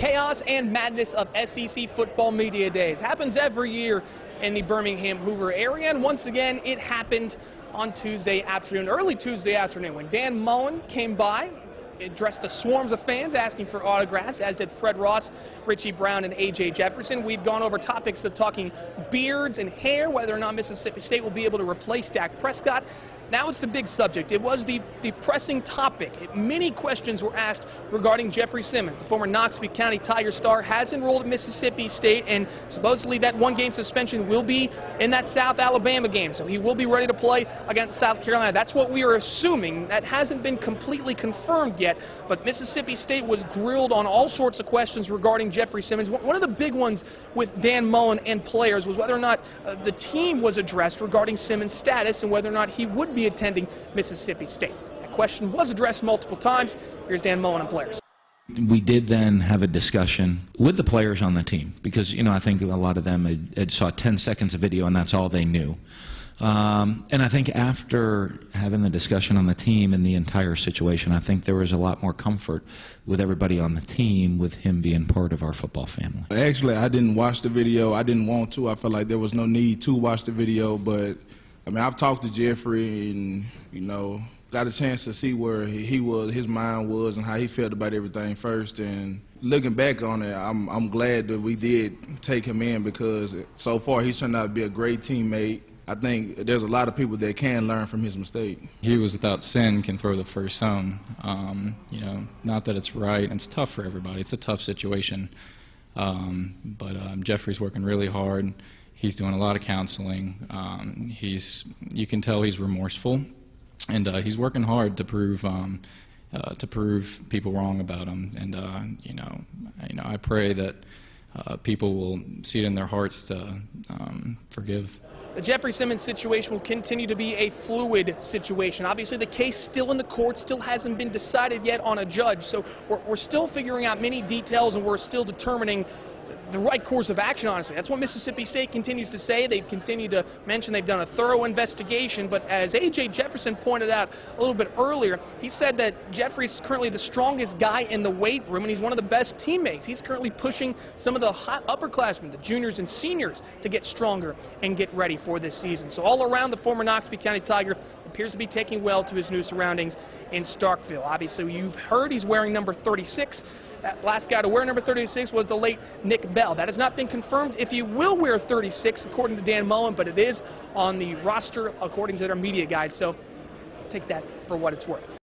chaos and madness of SEC football media days. Happens every year in the Birmingham Hoover area, and once again it happened on Tuesday afternoon, early Tuesday afternoon, when Dan Mullen came by, addressed the swarms of fans asking for autographs, as did Fred Ross, Richie Brown, and A.J. Jefferson. We've gone over topics of talking beards and hair, whether or not Mississippi State will be able to replace Dak Prescott. Now it's the big subject. It was the pressing topic. Many questions were asked regarding Jeffery Simmons. The former Knoxville County Tiger star has enrolled at Mississippi State, and supposedly that one-game suspension will be in that South Alabama game, so he will be ready to play against South Carolina. That's what we are assuming. That hasn't been completely confirmed yet, but Mississippi State was grilled on all sorts of questions regarding Jeffery Simmons. One of the big ones with Dan Mullen and players was whether or not the team was addressed regarding Simmons' status and whether or not he would be attending Mississippi State. That question was addressed multiple times. Here's Dan Mullen and players. We did then have a discussion with the players on the team because, I think a lot of them had saw 10 seconds of video and that's all they knew. And I think after having the discussion on the team and the entire situation, I think there was a lot more comfort with everybody on the team with him being part of our football family. Actually, I didn't watch the video. I didn't want to. I felt like there was no need to watch the video, but I've talked to Jeffrey and, got a chance to see where he was, his mind was, and how he felt about everything first. And looking back on it, I'm glad that we did take him in because so far he's turned out to be a great teammate. I think there's a lot of people that can learn from his mistake. He was without sin can throw the first zone. Not that it's right, and it's tough for everybody. It's a tough situation. But Jeffrey's working really hard. He's doing a lot of counseling. You can tell he's remorseful, and he's working hard to prove people wrong about him. And I pray that people will see it in their hearts to forgive. The Jeffery Simmons situation will continue to be a fluid situation. Obviously, the case still in the court, still hasn't been decided yet on a judge. So we're still figuring out many details, and we're still determining the right course of action, honestly. That's what Mississippi State continues to say. They continue to mention they've done a thorough investigation, but as A.J. Jefferson pointed out a little bit earlier, he said that Jeffrey's currently the strongest guy in the weight room, and he's one of the best teammates. He's currently pushing some of the hot upperclassmen, the juniors and seniors, to get stronger and get ready for this season. So all around, the former Knoxville County Tiger appears to be taking well to his new surroundings in Starkville. Obviously, you've heard he's wearing number 36. That last guy to wear number 36 was the late Nick Bell. That has not been confirmed if he will wear 36, according to Dan Mullen, but it is on the roster according to their media guide. So take that for what it's worth.